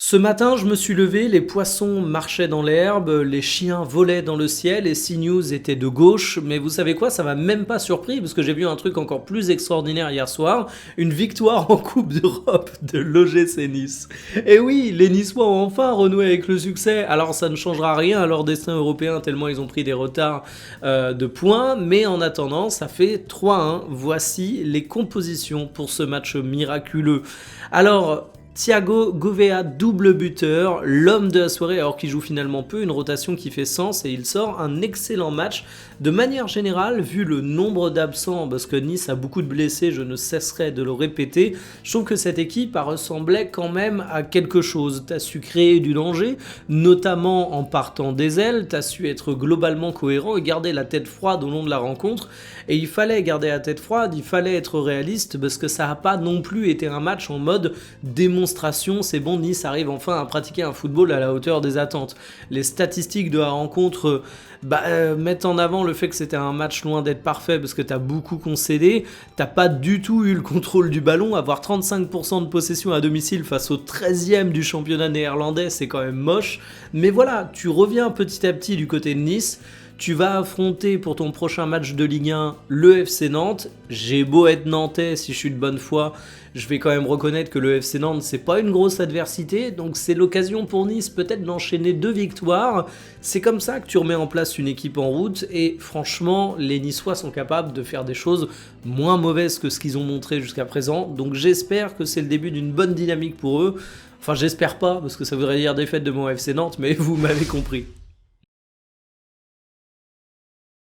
Ce matin, je me suis levé, les poissons marchaient dans l'herbe, les chiens volaient dans le ciel et CNews était de gauche. Mais vous savez quoi, ça m'a même pas surpris parce que j'ai vu un truc encore plus extraordinaire hier soir, une victoire en Coupe d'Europe de l'OGC Nice. Et oui, les Niçois ont enfin renoué avec le succès. Alors ça ne changera rien à leur destin européen tellement ils ont pris des retards de points, mais en attendant, ça fait 3-1. Voici les compositions pour ce match miraculeux. Alors, Thiago Gouveia, double buteur, l'homme de la soirée alors qu'il joue finalement peu, une rotation qui fait sens et il sort un excellent match. De manière générale, vu le nombre d'absents, parce que Nice a beaucoup de blessés, je ne cesserai de le répéter, je trouve que cette équipe ressemblait quand même à quelque chose. Tu as su créer du danger, notamment en partant des ailes, tu as su être globalement cohérent et garder la tête froide au long de la rencontre. Et il fallait garder la tête froide, il fallait être réaliste parce que ça n'a pas non plus été un match en mode démonstration, c'est bon, Nice arrive enfin à pratiquer un football à la hauteur des attentes. Les statistiques de la rencontre mettent en avant le fait que c'était un match loin d'être parfait parce que t'as beaucoup concédé, t'as pas du tout eu le contrôle du ballon, avoir 35% de possession à domicile face au 13e du championnat néerlandais, c'est quand même moche, mais voilà, tu reviens petit à petit du côté de Nice. Tu vas affronter pour ton prochain match de Ligue 1 le FC Nantes. J'ai beau être nantais, si je suis de bonne foi, je vais quand même reconnaître que le FC Nantes, c'est pas une grosse adversité. Donc c'est l'occasion pour Nice peut-être d'enchaîner 2 victoires. C'est comme ça que tu remets en place une équipe en route. Et franchement, les Niçois sont capables de faire des choses moins mauvaises que ce qu'ils ont montré jusqu'à présent. Donc j'espère que c'est le début d'une bonne dynamique pour eux. Enfin, j'espère pas, parce que ça voudrait dire défaite de mon FC Nantes, mais vous m'avez compris.